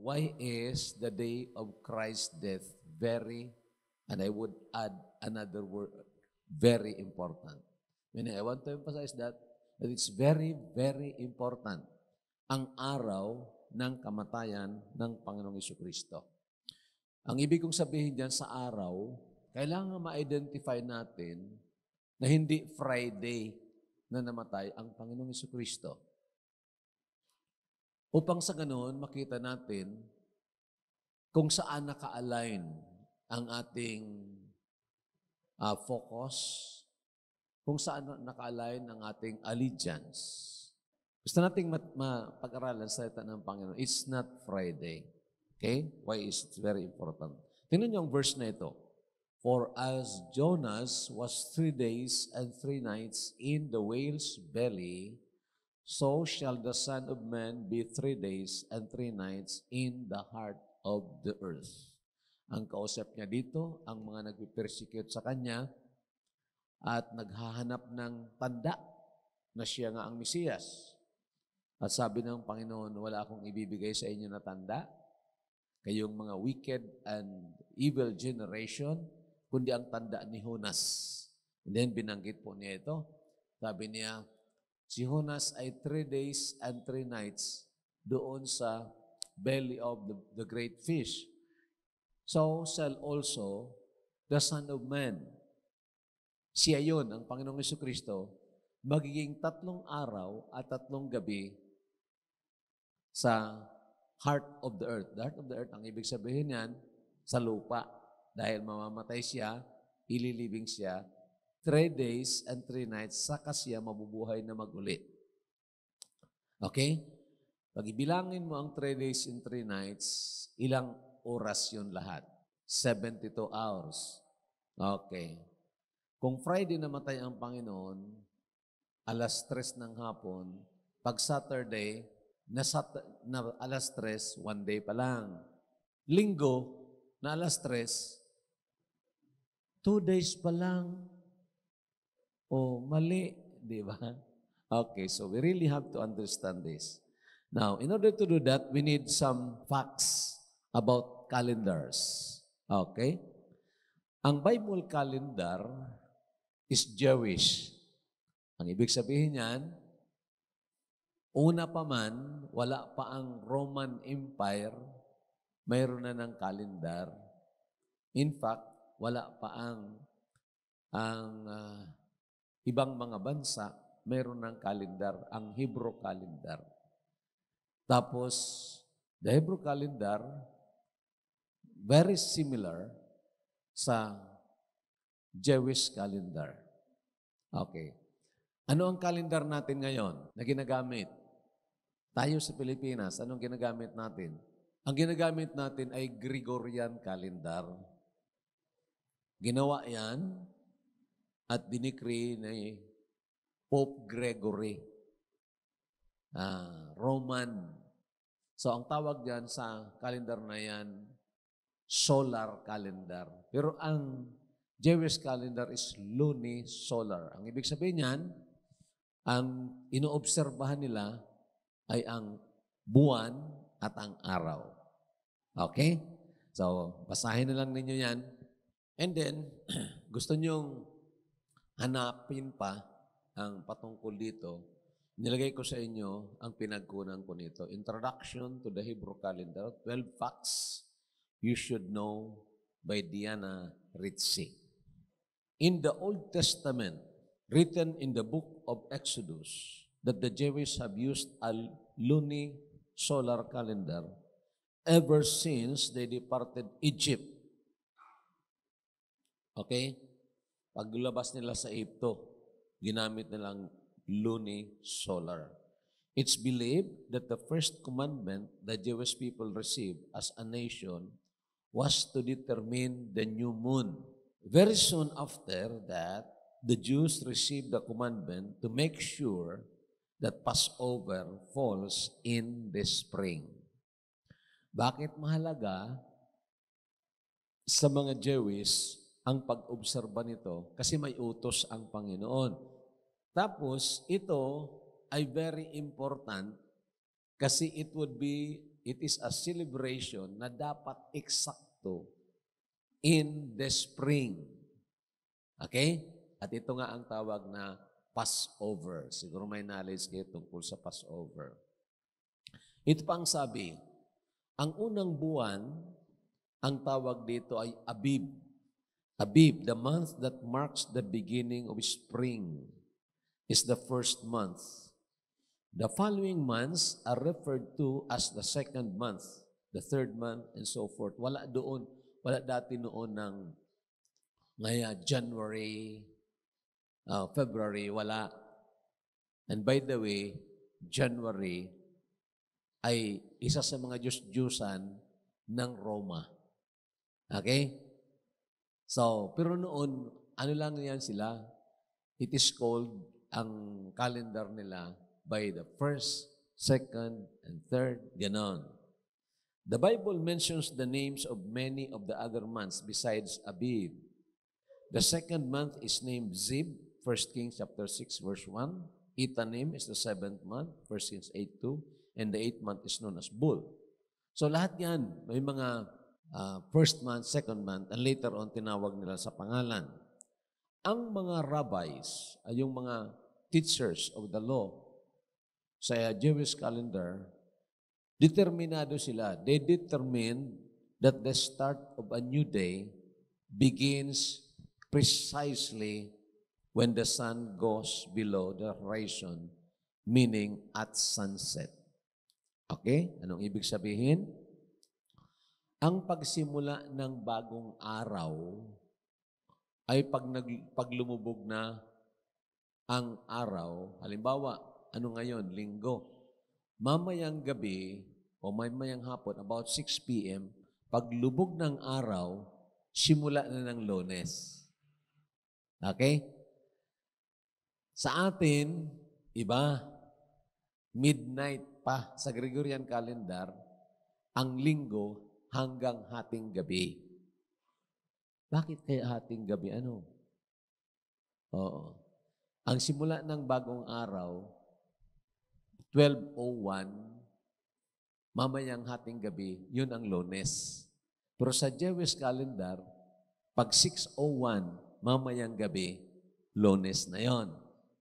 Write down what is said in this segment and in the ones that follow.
why is the day of Christ's death very, and I would add another word, very important. Meaning, I want to emphasize that it's very, very important ang araw ng kamatayan ng Panginoong Jesucristo. Ang ibig kong sabihin dyan sa araw, kailangan ma-identify natin na hindi Friday na namatay ang Panginoong Jesucristo. Upang sa ganoon, makita natin kung saan naka-align ang ating focus, kung saan naka-align ang ating allegiance. Gusto nating mapag-aralan sa salita ng Panginoon. It's not Friday. Okay? Why is it very important? Tingnan niyo ang verse na ito. For as Jonas was 3 days and 3 nights in the whale's belly, so shall the Son of Man be 3 days and 3 nights in the heart of the earth. Ang kausap niya dito, ang mga nagpipersecute sa kanya at naghahanap ng tanda na siya nga ang Mesiyas. At sabi ng Panginoon, wala akong ibibigay sa inyo na tanda, kayong mga wicked and evil generation, kundi ang tanda ni Jonas. And then binanggit po niya ito. Sabi niya, si Jonas ay 3 days and 3 nights doon sa belly of the great fish. So shall also the Son of Man. Siya yun, ang Panginoong Jesucristo, magiging 3 araw at 3 gabi sa heart of the earth. The heart of the earth, ang ibig sabihin yan, sa lupa. Dahil mamamatay siya, ililibing siya, 3 days and 3 nights, saka siya mabubuhay na mag-uli. Okay? Pag ibilangin mo ang 3 days and 3 nights, ilang oras yun lahat? 72 hours. Okay. Kung Friday namatay ang Panginoon, alas 3 ng hapon, pag Saturday, na alas 3, 1 day pa lang. Linggo, na alas 3, 2 days pa lang. O, mali, di ba? Okay, so we really have to understand this. Now, in order to do that, we need some facts about calendars. Okay? Ang Bible calendar is Jewish. Ang ibig sabihin niyan, una pa man, wala pa ang Roman Empire, mayroon na ng calendar. In fact, wala pa ang ibang mga bansa, mayroon ng calendar, ang Hebrew calendar. Tapos, the Hebrew calendar, very similar sa Jewish calendar. Okay. Ano ang calendar natin ngayon na ginagamit? Tayo sa Pilipinas, anong ginagamit natin? Ang ginagamit natin ay Gregorian calendar. Ginawa yan at dinikri ni Pope Gregory, Roman. So, ang tawag dyan sa calendar na yan, solar calendar. Pero ang Jewish calendar is lunisolar. Ang ibig sabihin yan, ang inoobserbahan nila ay ang buwan at ang araw. Okay? So, basahin na lang ninyo yan. And then, gusto nyong hanapin pa ang patungkol dito, nilagay ko sa inyo ang pinagkunan ko nito. Introduction to the Hebrew Calendar, 12 Facts You Should Know by Diana Ritchie. In the Old Testament, written in the book of Exodus, that the Jews have used a lunisolar calendar ever since they departed Egypt. Okay? Paglabas nila sa Egypto, ginamit nilang lunisolar. It's believed that the first commandment the Jewish people received as a nation was to determine the new moon. Very soon after that, the Jews received the commandment to make sure that Passover falls in the spring. Bakit mahalaga sa mga Jewish ang pag-obserba nito? Kasi may utos ang Panginoon. Tapos, ito ay very important kasi it would be it is a celebration na dapat eksakto in the spring. Okay? At ito nga ang tawag na Passover. Siguro may knowledge kayo tungkol sa Passover. Ito pa ang sabi, ang unang buwan, ang tawag dito ay Abib. Abib, the month that marks the beginning of spring, is the first month. The following months are referred to as the second month, the third month, and so forth. Wala dati noon ng January, February, wala. And by the way, January ay isa sa mga Diyos-Diyusan ng Roma. Okay? So, pero noon, ano lang yan sila? It is called, ang calendar nila, by the first, second, and third, ganon. The Bible mentions the names of many of the other months besides Abib. The second month is named Zib, 1 Kings chapter 6, verse 1. Etanim is the seventh month, 1 Kings 8:2. And the eighth month is known as Bul. So lahat yan, may mga first month, second month, and later on, tinawag nila sa pangalan. Ang mga rabbis, ay yung mga teachers of the law sa Jewish calendar, determinado sila. They determine that the start of a new day begins precisely when the sun goes below the horizon, meaning at sunset. Okay? Anong ibig sabihin? Ang pagsimula ng bagong araw ay pag lumubog na ang araw. Halimbawa, ano ngayon? Linggo. Mamayang gabi o mamayang hapon, about 6 p.m., pag lubog ng araw, simula na ng Lunes. Okay? Sa atin, iba, midnight pa sa Gregorian calendar, ang linggo hanggang hating gabi. Bakit kaya hating gabi? Ano? Oo. Ang simula ng bagong araw, 12:01, mamayang hating gabi, yun ang Lunes. Pero sa Jewish calendar, pag 6:01, mamayang gabi, Lunes na yon.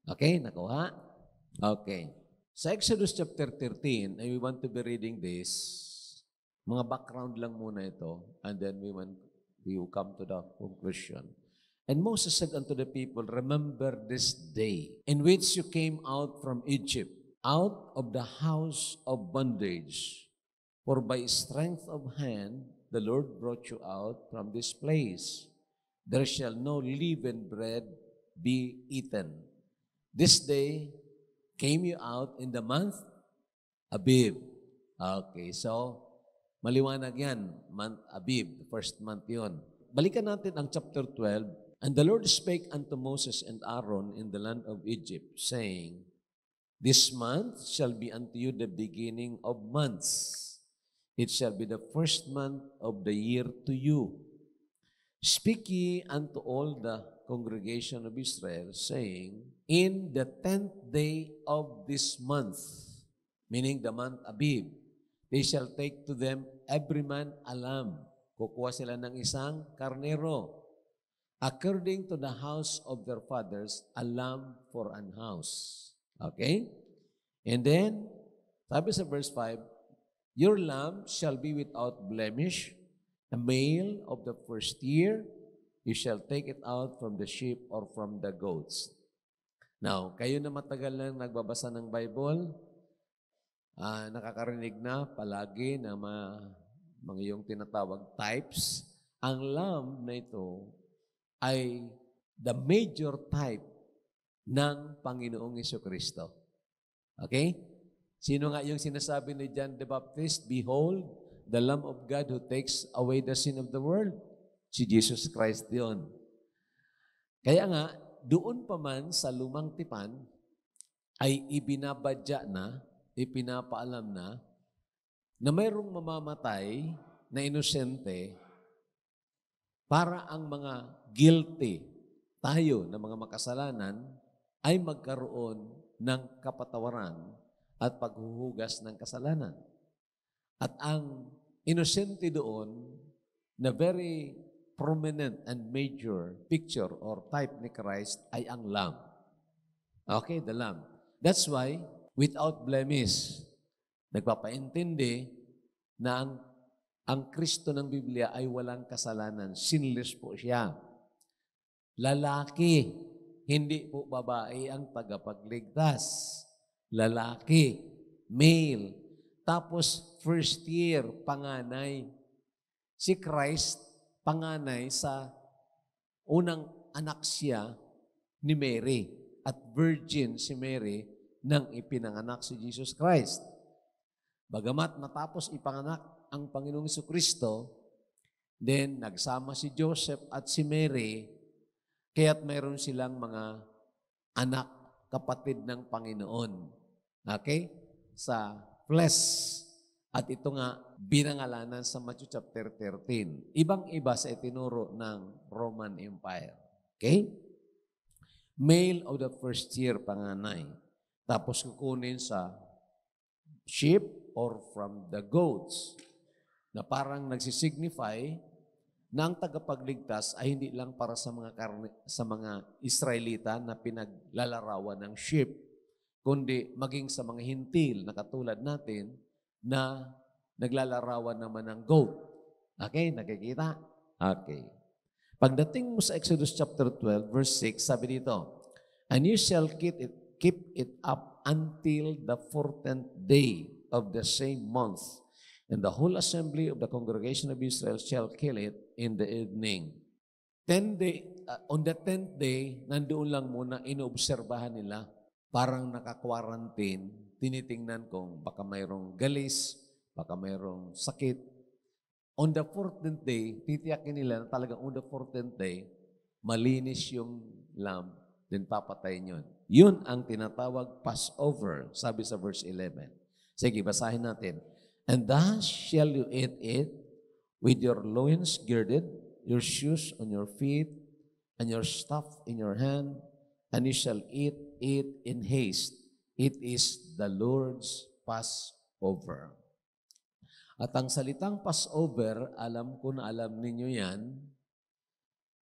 Okay? Nakuha? Okay. Sa Exodus chapter 13, we want to be reading this. Mga background lang muna ito, and then we will come to the conclusion. And Moses said unto the people, remember this day in which you came out from Egypt, out of the house of bondage. For by strength of hand the Lord brought you out from this place. There shall no leavened bread be eaten. This day came you out in the month Abib. Okay, so maliwanag yan, month Abib, first month yun. Balikan natin ang chapter 12. And the Lord spake unto Moses and Aaron in the land of Egypt, saying, this month shall be unto you the beginning of months. It shall be the first month of the year to you. Speak ye unto all the congregation of Israel, saying, in the 10th day of this month, meaning the month Abib, they shall take to them every man a lamb. Kukuha sila ng isang karnero. According to the house of their fathers, a lamb for an house. Okay? And then, sabi sa verse 5, your lamb shall be without blemish, a male of the first year. You shall take it out from the sheep or from the goats. Now, kayo na matagal lang nagbabasa ng Bible, nakakarinig na palagi na mga yung tinatawag types. Ang lamb na ito ay the major type ng Panginoong Jesucristo. Okay? Sino nga yung sinasabi ni John the Baptist? Behold, the Lamb of God who takes away the sin of the world. Si Jesus Christ yun. Kaya nga, doon pa man sa lumang tipan, ay ibinabadya na, ipinapaalam na mayroong mamamatay na inosente para ang mga guilty, tayo na mga makasalanan, ay magkaroon ng kapatawaran at paghuhugas ng kasalanan. At ang inosente doon na very prominent and major picture or type ni Christ ay ang Lamb. Okay, the Lamb. That's why, without blemish, nagpapaintindi na ang Kristo ng Biblia ay walang kasalanan. Sinless po siya. Lalaki, hindi po babae ang tagapagligtas. Lalaki, male. Tapos, first year, panganay. Si Christ, panganay sa unang anak siya ni Mary. At virgin si Mary nang ipinanganak si Jesus Christ. Bagamat matapos ipanganak ang Panginoong Jesucristo, then nagsama si Joseph at si Mary, kaya't mayroon silang mga anak, kapatid ng Panginoon. Okay? Sa flesh. At ito nga, binangalanan sa Matthew chapter 13. Ibang-iba sa itinuro ng Roman Empire. Okay? Male of the first year, panganay. Tapos kukunin sa sheep or from the goats na parang nagsisignify na ang tagapagligtas ay hindi lang para sa mga Israelita na pinaglalarawan ng sheep, kundi maging sa mga hintil na katulad natin na naglalarawan naman ng goat. Okay, nakikita? Okay. Pagdating mo sa Exodus chapter 12, verse 6, sabi dito, "And you shall keep it up until the 14th day of the same month, and the whole assembly of the congregation of Israel shall kill it in the evening." On the 10th day, nandoon lang muna, inoobserbahan nila, parang naka-quarantine, tinitingnan kung baka mayroong galis, baka mayroong sakit. On the 14th day, titiyakin nila na talagang on the 14th day, malinis yung lamb, then papatayin yun. Yun ang tinatawag Passover, sabi sa verse 11. Sige, basahin natin. "And thus shall you eat it with your loins girded, your shoes on your feet, and your staff in your hand, and you shall eat it in haste. It is the Lord's Passover." At ang salitang Passover, alam ko na alam ninyo yan.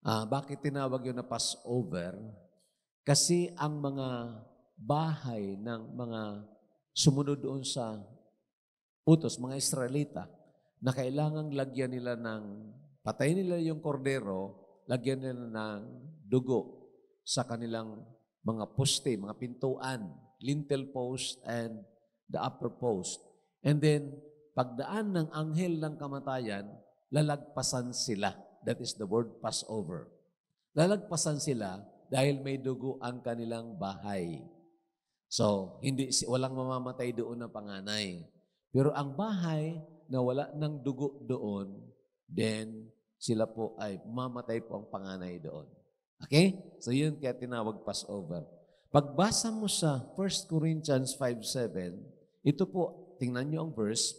Bakit tinawag yun na Passover? Kasi ang mga bahay ng mga sumunod doon sa utos, mga Israelita, na kailangang lagyan nila patayin nila yung kordero, lagyan nila ng dugo sa kanilang mga poste, mga pintuan, lintel post and the upper post. And then, pagdaan ng anghel ng kamatayan, lalagpasan sila. That is the word Passover. Lalagpasan sila dahil may dugo ang kanilang bahay. So, walang mamamatay doon na panganay. Pero ang bahay na wala ng dugo doon, then sila po ay mamatay po ang panganay doon. Okay? So, yun kaya tinawag Passover. Pagbasa mo sa 1 Corinthians 5:7, ito po, tingnan nyo ang verse,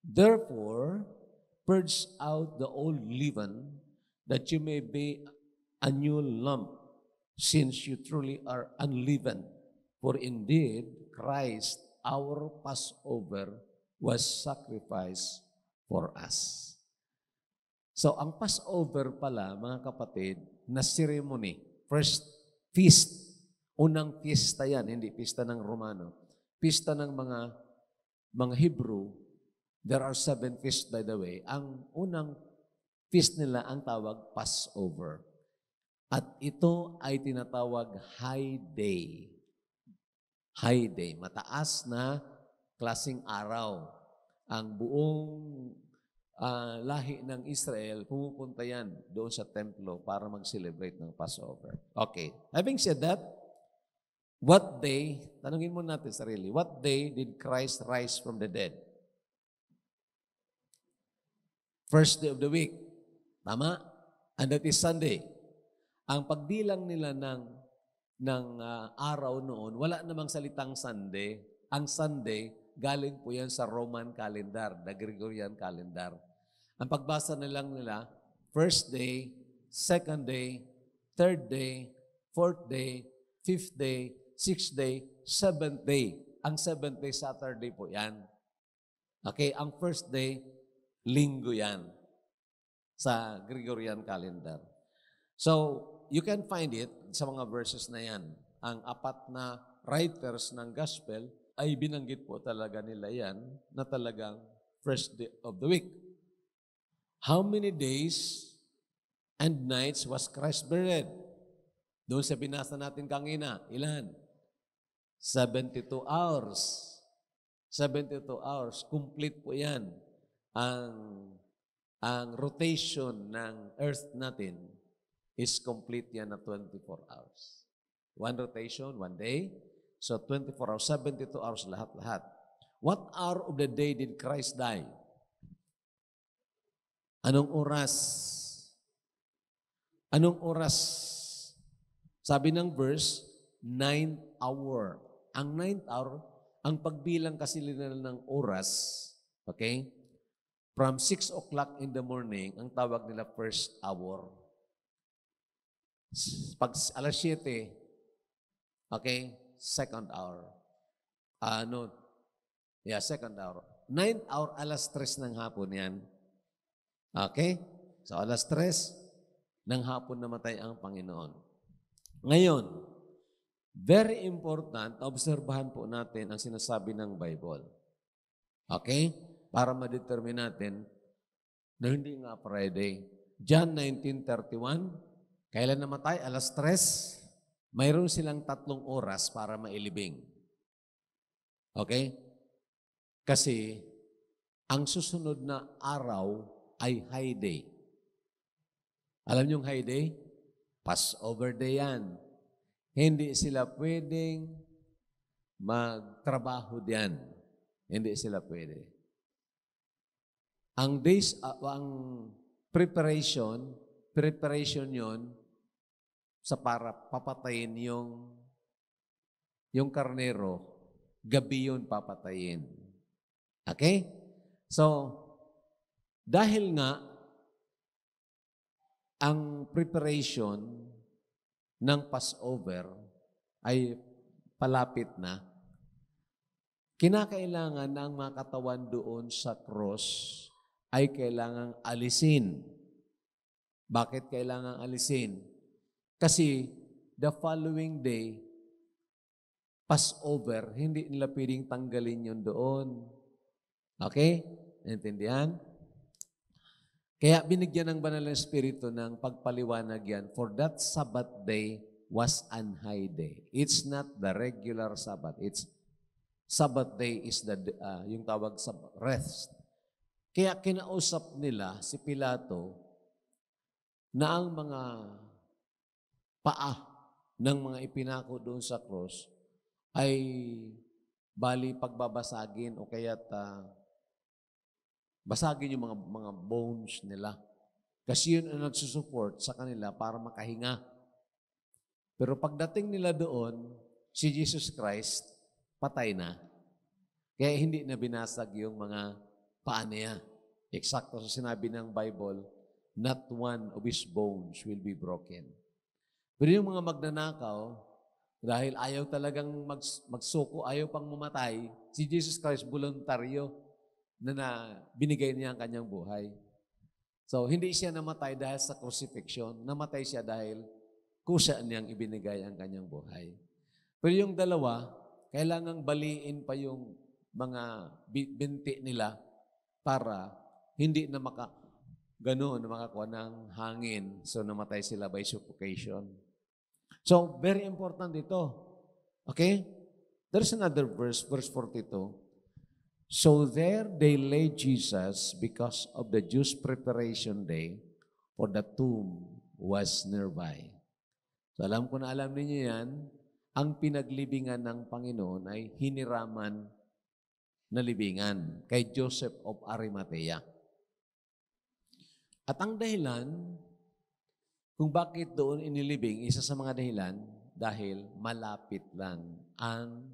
"Therefore, purge out the old leaven, that you may be a new lump, since you truly are unleavened. For indeed, Christ, our Passover, was sacrificed for us." So, ang Passover pala, mga kapatid, na ceremony, first feast, unang pista yan, hindi pista ng Romano. Pista ng mga Hebrew. There are 7 feasts, by the way. Ang unang feast nila ang tawag Passover. At ito ay tinatawag high day. High day. Mataas na klaseng araw. Ang buong lahi ng Israel, pumupunta yan doon sa templo para mag-celebrate ng Passover. Okay. Having said that, what day, tanungin mo natin sarili, what day did Christ rise from the dead? First day of the week. Tama? And that is Sunday. Ang pagbilang nila ng araw noon, wala namang salitang Sunday. Ang Sunday, galing po yan sa Roman calendar, the Gregorian calendar. Ang pagbasa nila, first day, second day, third day, fourth day, fifth day, sixth day, seventh day. Ang seventh day, Saturday po yan. Okay, ang first day, linggo yan sa Gregorian calendar. So, you can find it sa mga verses na yan. Ang apat na writers ng gospel ay binanggit po talaga nila yan na talagang first day of the week. How many days and nights was Christ buried? Doon sa binasa natin kanina, ilan? 72 hours. 72 hours. Complete po yan. Ang rotation ng earth natin is complete yan na 24 hours. One rotation, one day. So 24 hours, 72 hours lahat-lahat. What hour of the day did Christ die? Anong oras? Anong oras? Sabi ng verse, 9th hour. Ang 9th hour, ang pagbilang kasi nila ng oras, okay? From 6 o'clock in the morning, ang tawag nila first hour. Pag alas 7, okay, second hour. Second hour. 9th hour, alas 3 ng hapon yan. Okay? So, alas 3 ng hapon namatay ang Panginoon. Ngayon, very important, obserbahan po natin ang sinasabi ng Bible. Okay? Para ma-determine natin na hindi nga Friday. John 19:31, kailan namatay? Alas 3. Mayroon silang 3 oras para mailibing. Okay? Kasi, ang susunod na araw ay high day. Alam niyo yung high day? Passover day yan. Hindi sila pwedeng magtrabaho diyan. Hindi sila pwede. Ang days, ang preparation yon sa para papatayin yung karnero, gabi yun papatayin. Okay? So, dahil nga, ang preparation ng Passover ay palapit na, kinakailangan na ang mga katawan doon sa cross ay kailangang alisin. Bakit kailangang alisin? Kasi the following day, Passover, hindi nila pwedeng tanggalin yun doon. Okay? Naintindihan? Kaya binigyan ng Banal na Espiritu ng pagpaliwanag yan, for that Sabbath day was an high day. It's not the regular Sabbath. It's Sabbath day is yung tawag sa rest. Kaya kinausap nila si Pilato na ang mga paa ng mga ipinako doon sa cross ay bali pagbabasagin o kaya't basagin yung mga bones nila. Kasi yun ang nagsusupport sa kanila para makahinga. Pero pagdating nila doon, si Jesus Christ, patay na. Kaya hindi na binasag yung mga paa niya. Eksakto sa sinabi ng Bible, not one of his bones will be broken. Pero yung mga magnanakaw, dahil ayaw talagang magsuko, ayaw pang mamatay, si Jesus Christ voluntaryo na binigay niya ang kanyang buhay. So, hindi siya namatay dahil sa crucifixion. Namatay siya dahil kusa niyang ibinigay ang kanyang buhay. Pero yung dalawa, kailangang baliin pa yung mga binti nila para hindi na ganoon na makakuha ng hangin. So, namatay sila by suffocation. So, very important ito. Okay? There's another verse, verse 42. So there they laid Jesus because of the Jews' preparation day, for the tomb was nearby. So alam ko na alam ninyo yan, ang pinaglibingan ng Panginoon ay hiniraman na libingan kay Joseph of Arimathea. At ang dahilan kung bakit doon inilibing, isa sa mga dahilan, dahil malapit lang ang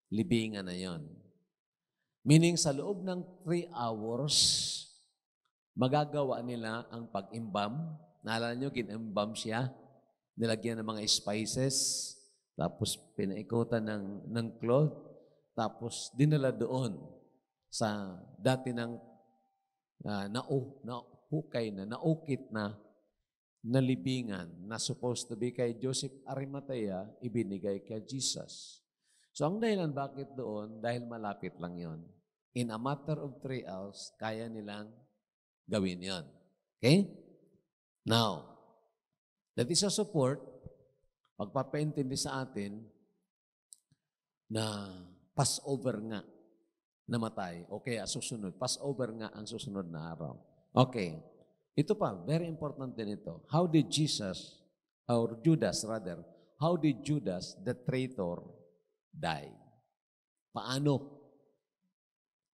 libingan na yon. Meaning sa loob ng 3 hours, magagawa nila ang pag-imbam. Naalala nyo, gin-imbam siya. Nilagyan ng mga spices, tapos pinaikutan ng cloth, tapos dinala doon sa dati ng naukit na nalibingan na supposed to be kay Joseph Arimathea, ibinigay kay Jesus. So ang dahilan bakit doon? Dahil malapit lang yon. In a matter of 3 hours, kaya nilang gawin yon. Okay? Now, that is a support, pagpapaintindi sa atin na Passover nga namatay. O kaya susunod. Passover nga ang susunod na araw. Okay. Ito pa, very important din ito. How did Judas, the traitor, die? Paano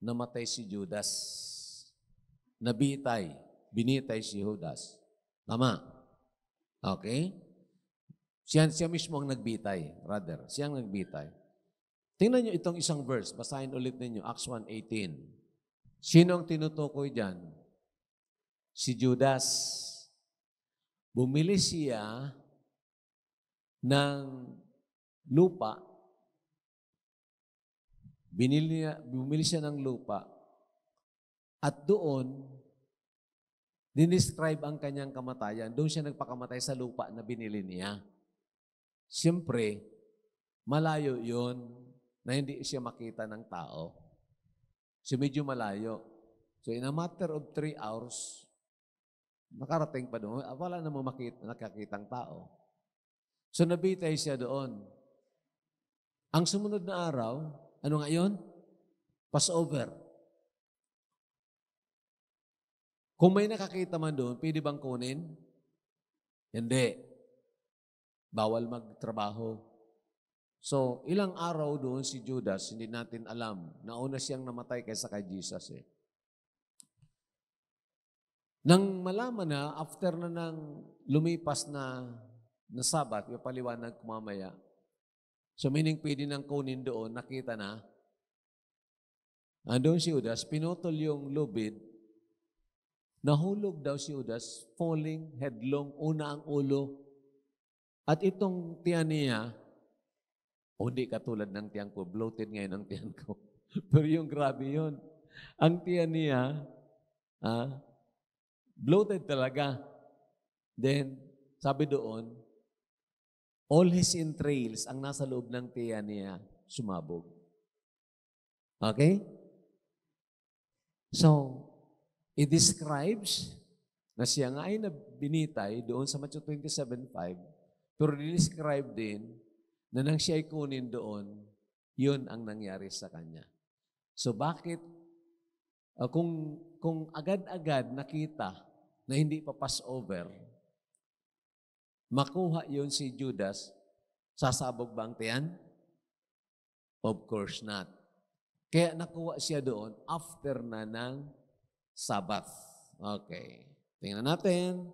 namatay si Judas? Binitay si Judas. Tama? Okay? Siya mismo ang nagbitay, rather. Siya ang nagbitay. Tingnan nyo itong isang verse. Basahin ulit ninyo, Acts 1:18. Sino ang tinutukoy dyan? Si Judas. Bumili siya ng lupa. Bumili siya ng lupa. At doon, dinescribe ang kanyang kamatayan. Doon siya nagpakamatay sa lupa na binili niya. Siyempre, malayo yun na hindi siya makita ng tao. So medyo malayo. So in a matter of 3 hours, nakarating pa doon. Wala namang nakakitang tao. So nabitay siya doon. Ang sumunod na araw, ano nga yun? Passover. Kung may nakakita man doon, pwede bang kunin? Hindi. Bawal magtrabaho. So, ilang araw doon si Judas, hindi natin alam. Nauna siyang namatay kaysa kay Jesus eh. Nang malaman na, after na nang lumipas na Sabat, yung paliwanag ko mamaya, so meaning pwede nang kunin doon, nakita na, andun si Judas, pinutol yung lubid, nahulog daw si Judas, falling headlong, una ang ulo. At itong tiyan niya, hindi katulad ng tiyan ko, bloated ngayon ang tiyan ko. Pero yung grabe yun. Ang tiyan niya, bloated talaga. Then, sabi doon, all his entrails, ang nasa loob ng tiyan niya, sumabog. Okay? So, it describes na siya nga ay binitay doon sa Matthew 27:5, pero describe din na nang siya ay kunin doon, yun ang nangyari sa kanya. So bakit, kung agad-agad nakita na hindi pa Passover, makuha yun si Judas, sasabog ba ang tiyan? Of course not. Kaya nakuha siya doon after na ng Sabbath. Okay. Tingnan natin.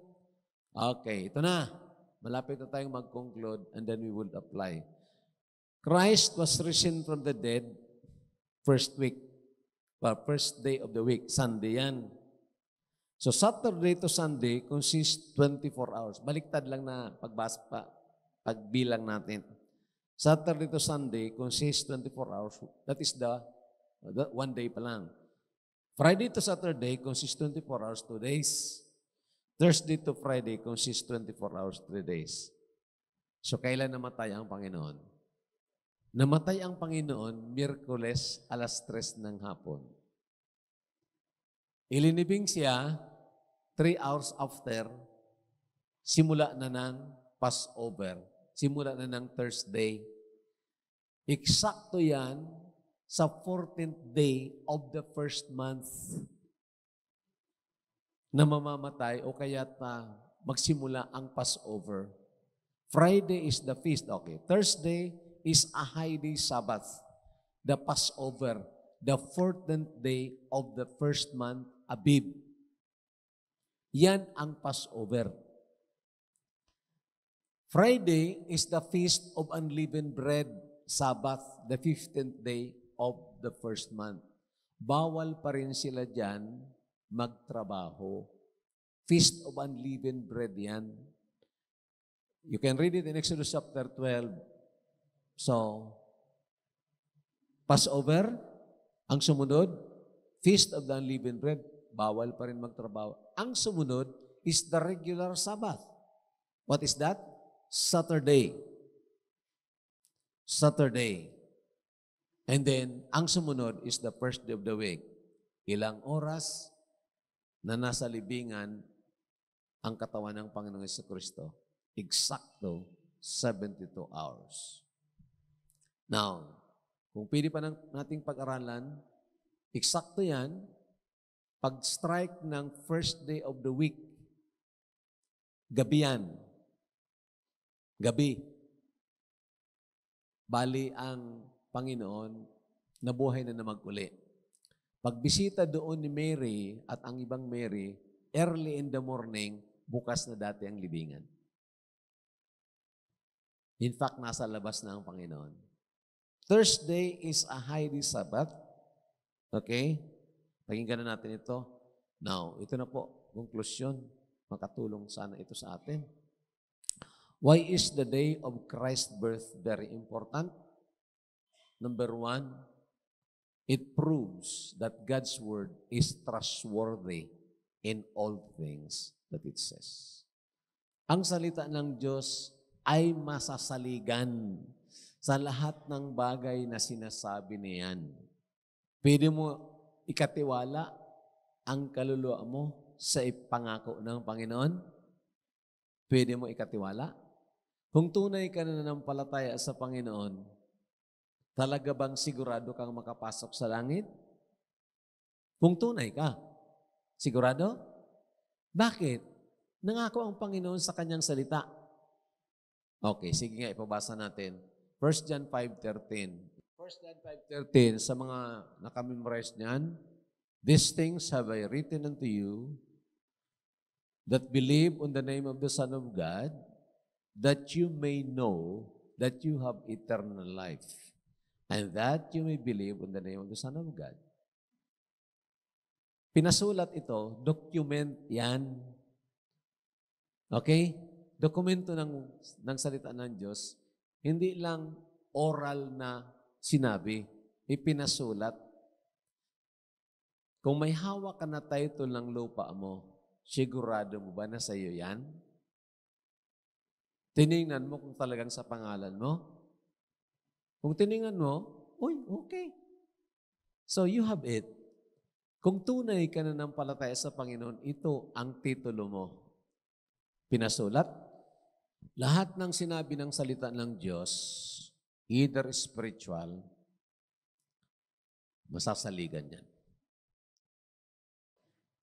Okay, ito na. Malapit na tayong mag-conclude and then we will apply. Christ was risen from the dead first day of the week. Sunday yan. So Saturday to Sunday consists 24 hours. Baliktad lang na pagbilang natin. Saturday to Sunday consists 24 hours. That is the one day pa lang. Friday to Saturday consists 24 hours, 2 days. Thursday to Friday consists 24 hours, 3 days. So, kailan namatay ang Panginoon? Namatay ang Panginoon, Miyerkules, 3:00 ng hapon. Ilinibing siya, 3 hours after, simula na ng Passover, simula na ng Thursday. Eksakto yan sa 14th day of the first month na mamamatay o kaya't magsimula ang Passover. Friday is the feast. Okay. Thursday is a high day Sabbath. The Passover, the 14th day of the first month, Abib. Yan ang Passover. Friday is the feast of unleavened bread, Sabbath, the 15th day of the first month. Bawal pa rin sila dyan magtrabaho. Feast of unleavened bread yan. You can read it in Exodus chapter 12. So, Passover, ang sumunod, Feast of the Unleavened Bread, bawal pa rin magtrabaho. Ang sumunod is the regular Sabbath. What is that? Saturday. Saturday. And then, ang sumunod is the first day of the week. Ilang oras na nasa libingan ang katawan ng Panginoong Jesucristo? Eksakto 72 hours. Now, kung pwede pa nating pag-aralan, eksakto yan, pag-strike ng first day of the week, gabi yan. Gabi. Bali ang Panginoon, nabuhay na mag-uli. Pagbisita doon ni Mary at ang ibang Mary, early in the morning, bukas na dati ang libingan. In fact, nasa labas na ang Panginoon. Thursday is a highly Sabbath. Okay? Pakinggan na natin ito. Now, ito na po, conclusion. Makatulong sana ito sa atin. Why is the day of Christ's birth very important? Number one, it proves that God's word is trustworthy in all things that it says. Ang salita ng Diyos ay masasaligan sa lahat ng bagay na sinasabi niyan. Pwede mo ikatiwala ang kaluluwa mo sa ipangako ng Panginoon? Pwede mo ikatiwala? Kung tunay ka na nanampalataya sa Panginoon, talaga bang sigurado kang makapasok sa langit? Kung tunay ka, sigurado? Bakit? Nangako ang Panginoon sa kanyang salita. Okay, sige nga, ipabasa natin. 1 John 5:13. 1 John 5:13, sa mga nakamemorize niyan, these things have I written unto you that believe on the name of the Son of God, that you may know that you have eternal life, and that you may believe on the name of the Son of God. Pinasulat ito, document yan. Okay? Dokumento ng salita ng Diyos, hindi lang oral na sinabi, ipinasulat. Kung may hawak ka na title ng lupa mo, sigurado mo ba na sa iyo yan? Tiningnan mo kung talagang sa pangalan mo. Kung tiningnan mo, uy, okay. So you have it. Kung tunay ka na ng palataya sa Panginoon, ito ang titulo mo. Pinasulat. Lahat ng sinabi ng salita ng Diyos, either spiritual, masasaligan yan.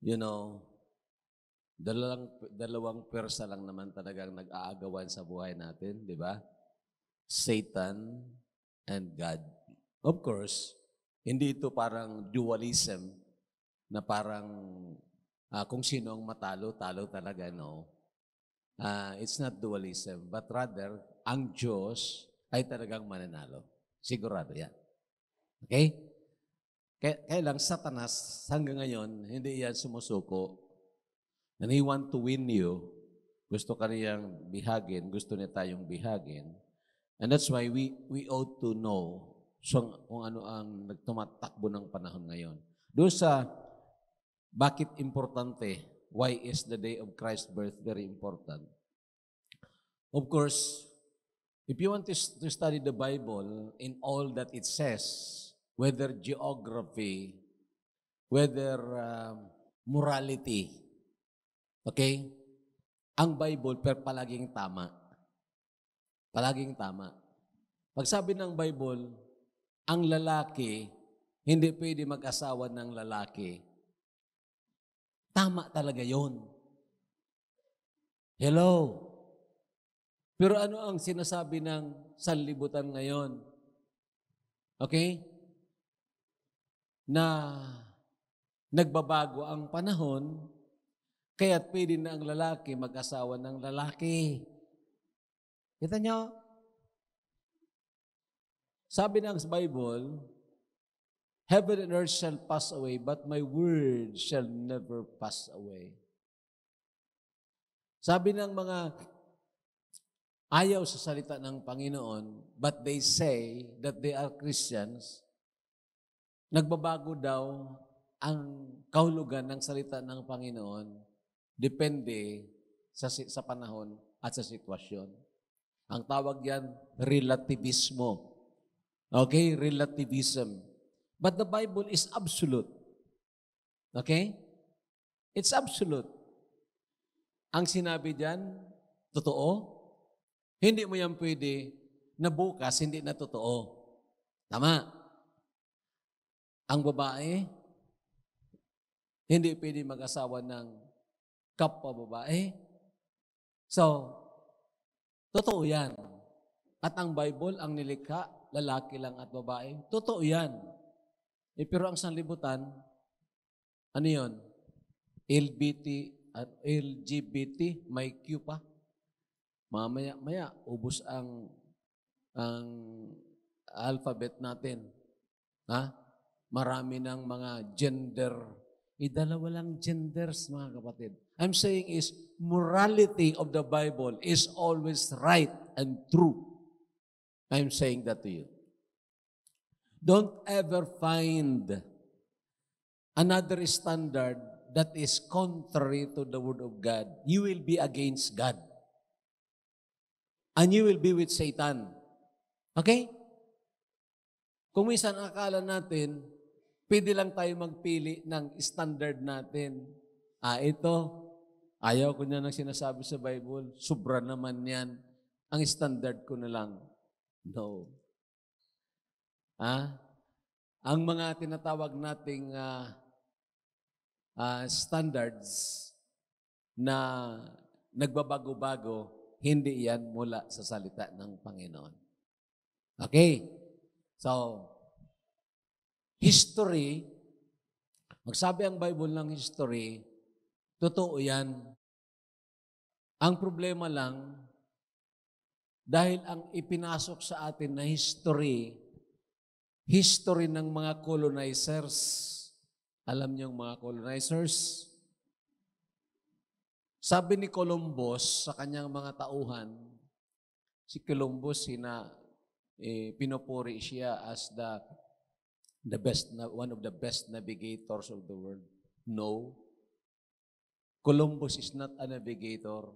You know, dalawang persa lang naman talagang nag-aagawan sa buhay natin, di ba? Satan and God. Of course, hindi ito parang dualism na parang kung sino ang matalo, talo talaga, no? It's not dualism, but rather, ang Diyos ay talagang mananalo. Sigurado yan. Okay? Kaya lang, Satanas, hanggang ngayon, hindi yan sumusuko. And he want to win you. Gusto ka niyang bihagin, gusto niya tayong bihagin. And that's why we ought to know kung ano ang nagtumatakbo ng panahon ngayon. Doon sa bakit importante, why is the day of Christ's birth very important? Of course, if you want to study the Bible in all that it says, whether geography, whether morality, okay? Ang Bible, palaging tama. Palaging tama. Pag sabi ng Bible, ang lalaki, hindi pwede mag-asawa ng lalaki. Tama talaga yon. Hello? Pero ano ang sinasabi ng sanlibutan ngayon? Okay? Na nagbabago ang panahon, kaya't pwede na ang lalaki mag-asawa ng lalaki. Kita nyo? Sabi ng Bible, heaven and earth shall pass away, but my word shall never pass away. Sabi ng mga ayaw sa salita ng Panginoon, but they say that they are Christians, nagbabago daw ang kahulugan ng salita ng Panginoon depende sa panahon at sa sitwasyon. Ang tawag yan, relativismo. Okay? Relativism. But the Bible is absolute. Okay? It's absolute. Ang sinabi diyan, totoo. Hindi mo yan pwede na bukas hindi na totoo. Tama. Ang babae, hindi pwede mag-asawa ng kapwa babae. So, totoo yan. At ang Bible, ang nilikha, lalaki lang at babae. Totoo yan. Pero ang sanlibutan, ano yun? LGBT, may Q pa. Maya, ubos ang alphabet natin. Ha? Marami ng mga gender. Dalawa lang genders, mga kapatid. I'm saying is, morality of the Bible is always right and true. I'm saying that to you. Don't ever find another standard that is contrary to the Word of God. You will be against God. And you will be with Satan. Okay? Kung minsan akala natin, pwede lang tayo magpili ng standard natin. Ito, ayaw ko na nang sinasabi sa Bible, sobra naman yan. Ang standard ko na lang. No. Ang mga tinatawag nating standards na nagbabago-bago, hindi yan mula sa salita ng Panginoon. Okay? So, history, magsabi ang Bible ng history, totoo yan. Ang problema lang, dahil ang ipinasok sa atin na history ng mga colonizers. Alam niyo yung mga colonizers? Sabi ni Columbus sa kanyang mga tauhan, si Columbus, pinupuri siya as the best, one of the best navigators of the world. No. Columbus is not a navigator.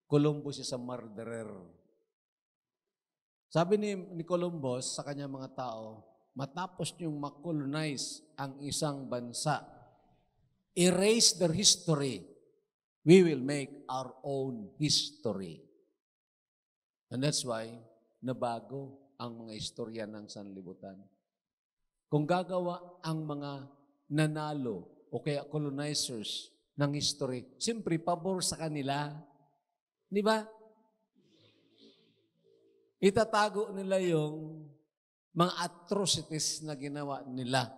Columbus is a murderer. Sabi ni Columbus sa kanyang mga tao, matapos niyong makolonize ang isang bansa, erase their history, we will make our own history. And that's why, nabago ang mga istorya ng sanlibutan. Kung gagawa ang mga nanalo o kaya colonizers ng history, siyempre, pabor sa kanila. Di ba? Itatago nila yung mga atrocities na ginawa nila.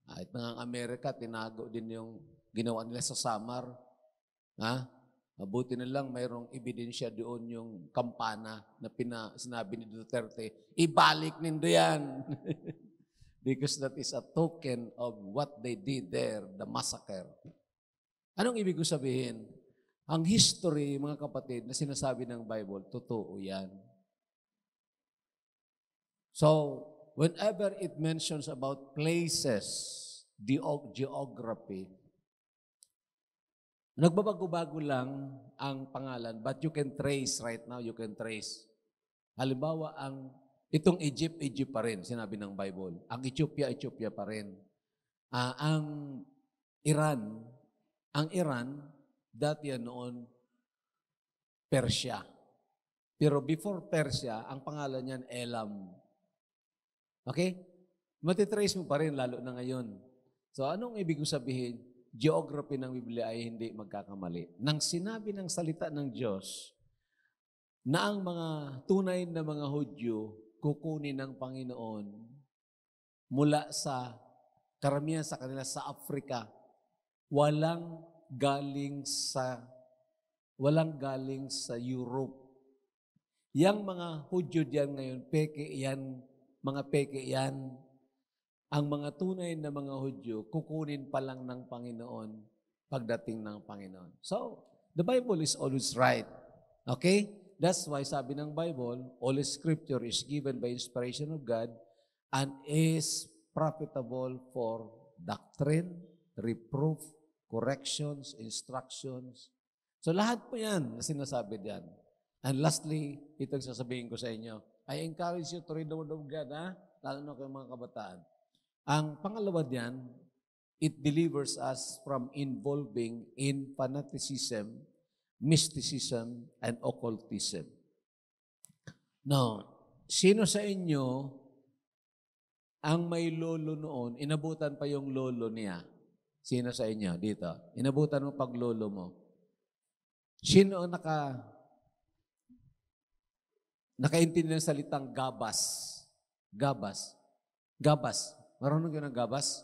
Kahit nga ang Amerika, tinago din yung ginawa nila sa Samar. Mabuti na lang mayroong ebidensya doon yung kampana na sinabi ni Duterte, ibalik nindo yan. Because that is a token of what they did there, the massacre. Anong ibig ko sabihin? Ang history, mga kapatid, na sinasabi ng Bible, totoo yan. So, whenever it mentions about places, geography, nagbabago-bago lang ang pangalan, but you can trace right now, you can trace. Halimbawa, itong Egypt pa rin, sinabi ng Bible. Ang Ethiopia pa rin. Ang Iran, dati yan noon, Persia. Pero before Persia, ang pangalan niyan, Elam. Okay? Matitrace mo pa rin, lalo na ngayon. So, anong ibig sabihin? Geography ng Biblia ay hindi magkakamali. Nang sinabi ng salita ng Diyos na ang mga tunay na mga Hudyo kukunin ng Panginoon mula sa karamihan sa kanila sa Africa, walang galing sa Europe. Yang mga Hudyo diyan ngayon, mga peke yan. Ang mga tunay na mga Hudyo, kukunin pa lang ng Panginoon pagdating ng Panginoon. So, the Bible is always right. Okay? That's why sabi ng Bible, all Scripture is given by inspiration of God and is profitable for doctrine, reproof, corrections, instructions. So lahat po yan na sinasabi diyan. And lastly, itong sasabihin ko sa inyo, I encourage you to read the Word of God, ha? Lalo na kayong mga kabataan. Ang pangalawa diyan, it delivers us from involving in fanaticism, mysticism, and occultism. Now, sino sa inyo ang may lolo noon, inabutan pa yung lolo niya? Sino sa inyo dito? Inabutan mo pag lolo mo. Sino ang nakaintindi ng salitang gabas? Gabas. Gabas. Marunong yun ng gabas?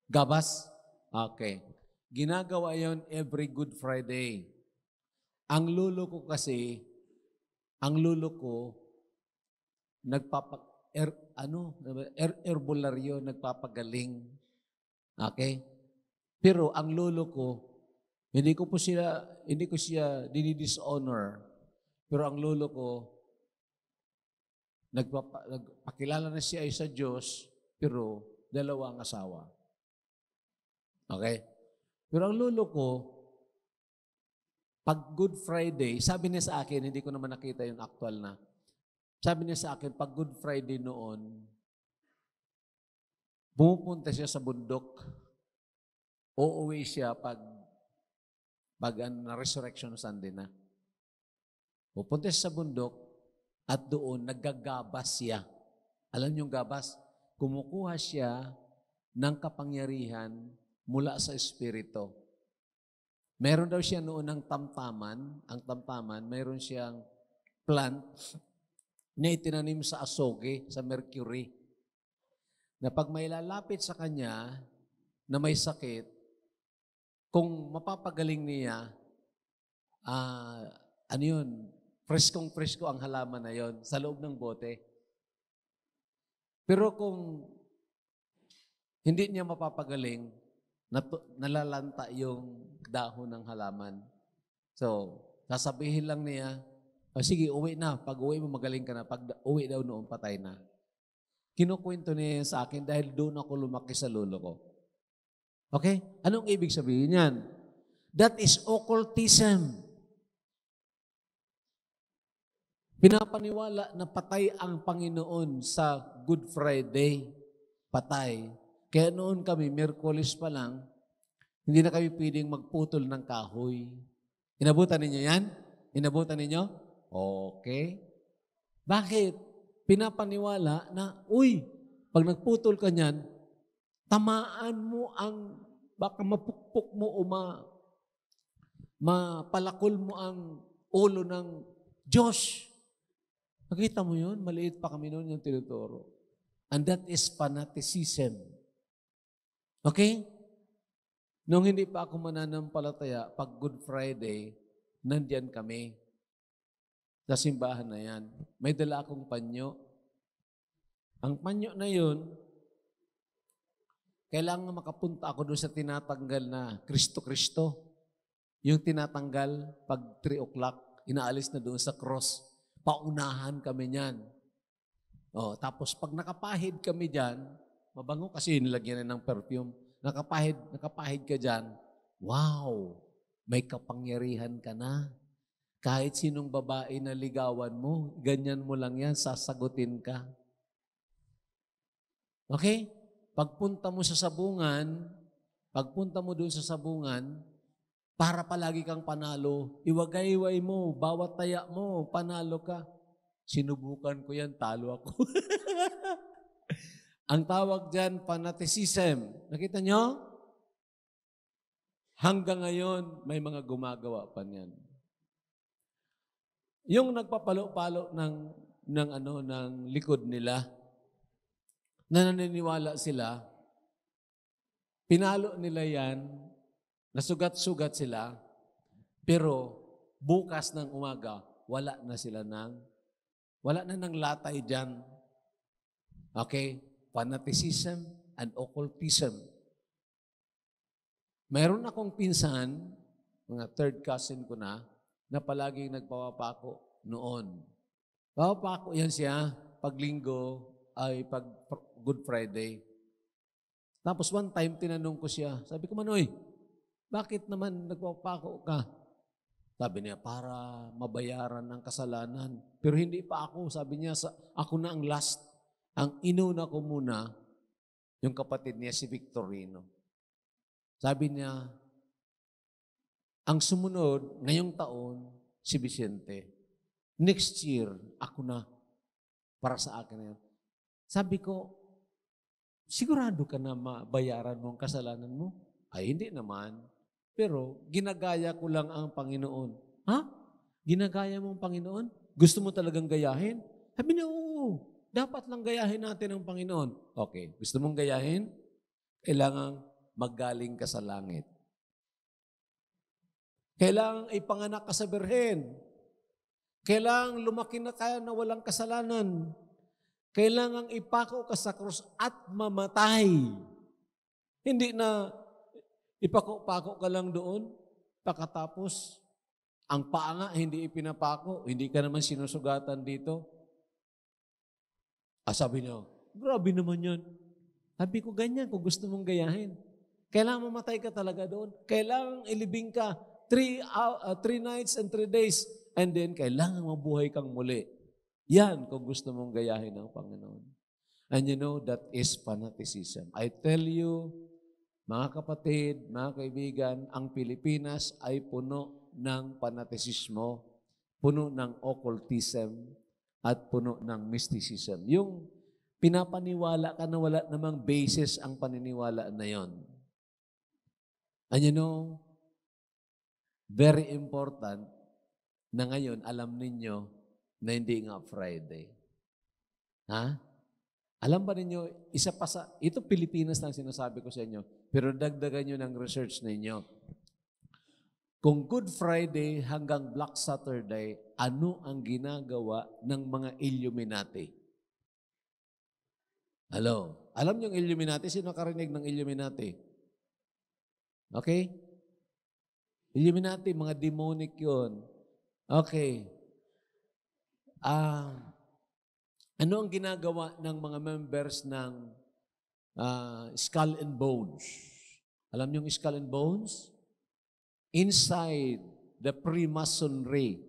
Gabas? Okay. Ginagawa yon every Good Friday. Ang lolo ko kasi, herbularyo, nagpapagaling. Okay? Pero ang lolo ko, hindi ko siya dinidishonor. Pero ang lolo ko, nagpakilala na siya ay sa Diyos, pero dalawang asawa. Okay? Pero ang lolo ko, pag Good Friday, sabi niya sa akin, hindi ko naman nakita yung actual na, sabi niya sa akin, pag Good Friday noon, pumupunta siya sa bundok, uuwi siya pag Resurrection Sunday na. Pupunta siya sa bundok at doon naggagabas siya. Alam niyo yung gabas? Kumukuha siya ng kapangyarihan mula sa Espiritu. Meron daw siya noon ng tamtaman. Ang tamtaman, meron siyang plant na itinanim sa asoge, sa mercury. Na pag may lalapit sa kanya na may sakit, kung mapapagaling niya, preskong-presko ang halaman na yon sa loob ng bote. Pero kung hindi niya mapapagaling, nalalanta yung dahon ng halaman. So, sasabihin lang niya, sige, uwi na. Pag uwi mo, magaling ka na. Pag uwi daw noon, patay na. Kinukwento niya sa akin dahil doon ako lumaki sa lolo ko. Okay? Anong ibig sabihin yan? That is occultism. Pinapaniwala na patay ang Panginoon sa Good Friday. Patay. Kaya noon kami, Miyerkules pa lang, hindi na kami pwedeng magputol ng kahoy. Inabutan ninyo yan? Inabutan ninyo? Okay. Bakit? Pinapaniwala na, pag nagputol ka niyan, tamaan mo baka mapukpok mo o mapalakol mo ang ulo ng Diyos. Nakita mo yun? Maliit pa kami noon yung tinuturo. And that is fanaticism. Okay? Nung hindi pa ako mananampalataya, pag Good Friday, nandiyan kami. Sa simbahan na yan. May dala akong panyo. Ang panyo na yun, kailangan makapunta ako doon sa tinatanggal na Kristo-Kristo. Yung tinatanggal pag 3 o'clock, inaalis na doon sa cross. Paunahan kami niyan. Tapos pag nakapahid kami dyan, mabango kasi nilagyan na ng perfume. Nakapahid ka dyan, wow, may kapangyarihan ka na. Kahit sinong babae na ligawan mo, ganyan mo lang yan, sasagutin ka. Okay? Pagpunta mo doon sa sabungan, para palagi kang panalo, iwagay-iway mo, bawat taya mo, panalo ka. Sinubukan ko yan, talo ako. Ang tawag dyan, fanaticism. Nakita nyo? Hanggang ngayon, may mga gumagawa pa niyan. Yung nagpapalo-palo ng likod nila, na naniniwala sila, pinalo nila yan, nasugat-sugat sila, pero bukas ng umaga, wala na ng latay dyan. Okay? Fanaticism and occultism. Mayroon akong pinsan, mga third cousin ko na palaging nagpapako noon. Papako yan siya pag Linggo ay pag Good Friday. Tapos one time, tinanong ko siya, sabi ko, Manoy, bakit naman nagpapako ka? Sabi niya, para mabayaran ang kasalanan. Pero hindi pa ako. Sabi niya, ako na ang last. Ang inuna ko muna, yung kapatid niya, si Victorino. Sabi niya, ang sumunod, ngayong taon, si Vicente. Next year, ako na. Para sa akin na yan. Sabi ko, sigurado ka na mabayaran mo ang kasalanan mo? Ay, hindi naman. Pero, ginagaya ko lang ang Panginoon. Ha? Ginagaya mo ang Panginoon? Gusto mo talagang gayahin? Sabi niya, oo. Dapat lang gayahin natin ang Panginoon. Okay. Gusto mong gayahin? Kailangan maggaling ka sa langit. Kailangan ipanganak ka sa birhen. Kailangan lumaki na kaya na walang kasalanan. Kailangan ipako ka sa krus at mamatay. Hindi na ipako-pako ka lang doon, pagkatapos ang paa nga hindi ipinapako, hindi ka naman sinusugatan dito. Sabi niya, grabe naman yan. Sabi ko, ganyan, kung gusto mong gayahin. Kailangan mamatay ka talaga doon. Kailangan ilibing ka 3 nights and 3 days. And then, kailangan mabuhay kang muli. Yan, kung gusto mong gayahin ng Panginoon. And you know, that is fanaticism. I tell you, mga kapatid, mga kaibigan, ang Pilipinas ay puno ng fanatisismo, puno ng occultism, at puno ng mysticism. Yung pinapaniwala ka na wala namang basis ang paniniwala na yon. And you know, very important na ngayon, alam ninyo na hindi nga Friday. Ha? Alam ba ninyo, isa pa sa, ito Pilipinas lang sinasabi ko sa inyo, pero dagdagan nyo ng research ninyo. Kung Good Friday hanggang Black Saturday, ano ang ginagawa ng mga Illuminati? Hello? Alam niyo ang Illuminati? Sino nakarinig ng Illuminati? Okay? Illuminati, mga demonic yun. Okay. Ano ang ginagawa ng mga members ng Skull and Bones? Alam niyo yung Skull and Bones? Inside the Freemasonry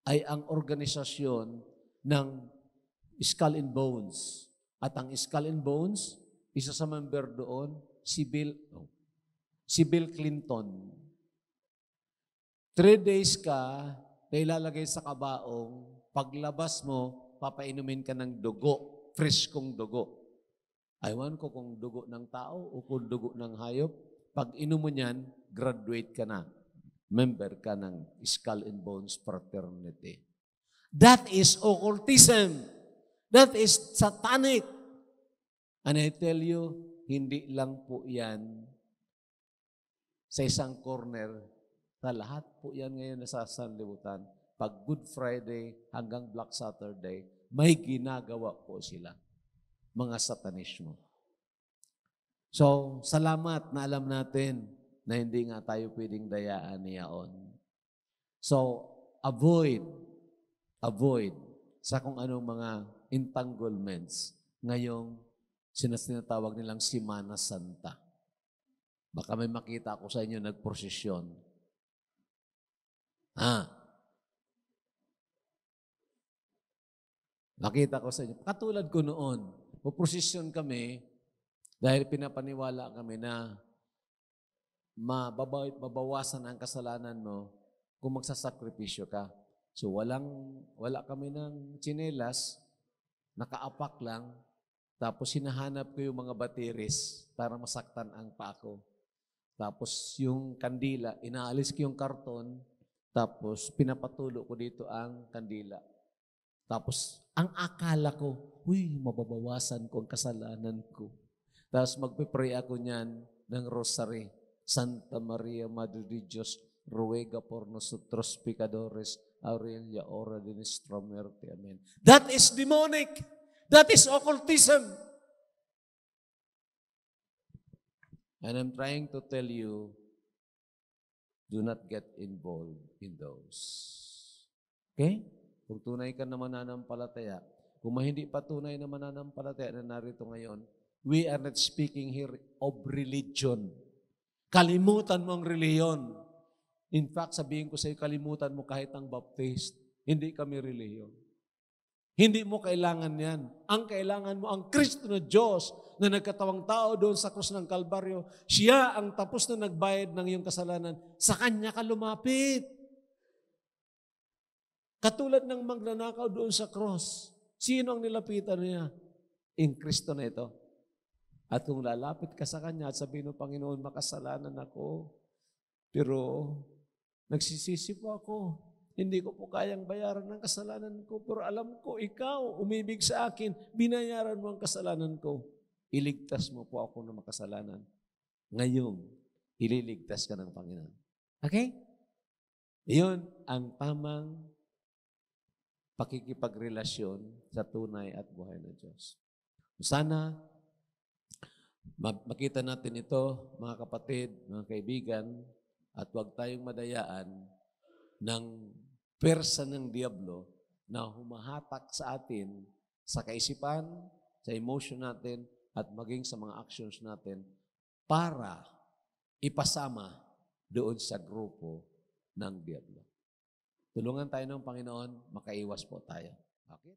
ay ang organisasyon ng Skull and Bones. At ang Skull and Bones, isa sa member doon, si Bill Clinton. 3 days ka na ilalagay sa kabaong, paglabas mo, papainumin ka ng dugo, freskong dugo. Aywan ko kung dugo ng tao o kung dugo ng hayop. Pag inom mo niyan, graduate ka na. Member ka ng Skull and Bones Fraternity. That is occultism. That is satanic. And I tell you, hindi lang po yan sa isang corner. Na lahat po yan ngayon nasa sanlibutan. Pag Good Friday hanggang Black Saturday, may ginagawa po sila. Mga satanismo. So, salamat na alam natin na hindi nga tayo pwedeng dayaan niyaon. So, avoid sa kung anong mga entanglements ngayong sinatawag nilang Semana Santa. Baka may makita ko sa inyo nagprosesyon. Nakita ko sa inyo. Katulad ko noon, puprosesyon kami dahil pinapaniwala kami na mababawasan ang kasalanan mo kung magsasakripisyo ka. So wala kami ng tsinelas, nakaapak lang, tapos hinahanap ko yung mga batiris para masaktan ang paa ko. Tapos yung kandila, inaalis ko yung karton, tapos pinapatulo ko dito ang kandila. Tapos ang akala ko, mababawasan ko ang kasalanan ko. Tapos magpipray ako niyan ng rosary. Santa Maria, Madre de Dios, ruega por nosotros pecadores, aurelia ora de nuestra muerte. Amen. That is demonic. That is occultism. And I'm trying to tell you, do not get involved in those. Okay? Kung tunay ka na mananampalataya, kung hindi pa tunay na mananampalataya na narito ngayon, We are not speaking here of religion. Kalimutan mo ang reliyon. In fact, sabihin ko sa iyo, kalimutan mo kahit ang baptist. Hindi kami reliyon. Hindi mo kailangan yan. Ang kailangan mo, ang Kristo na Diyos na nagkatawang tao doon sa krus ng Kalbaryo, siya ang tapos na nagbayad ng iyong kasalanan. Sa Kanya ka lumapit. Katulad ng magnanakaw doon sa cross. Sino ang nilapitan niya? In Kristo na ito. At kung lalapit ka sa Kanya at sabihin mo, Panginoon, makasalanan ako. Pero nagsisisi po ako. Hindi ko po kayang bayaran ng kasalanan ko. Pero alam ko, ikaw, umibig sa akin, binayaran mo ang kasalanan ko. Iligtas mo po ako ng makasalanan. Ngayon, ililigtas ka ng Panginoon. Okay? Iyon ang tamang pakikipagrelasyon sa tunay at buhay na Diyos. Sana, makita natin ito, mga kapatid, mga kaibigan, at huwag tayong madayaan ng pwersa ng Diablo na humahatak sa atin sa kaisipan, sa emotion natin, at maging sa mga actions natin para ipasama doon sa grupo ng Diablo. Tulungan tayo ng Panginoon, makaiwas po tayo. Okay?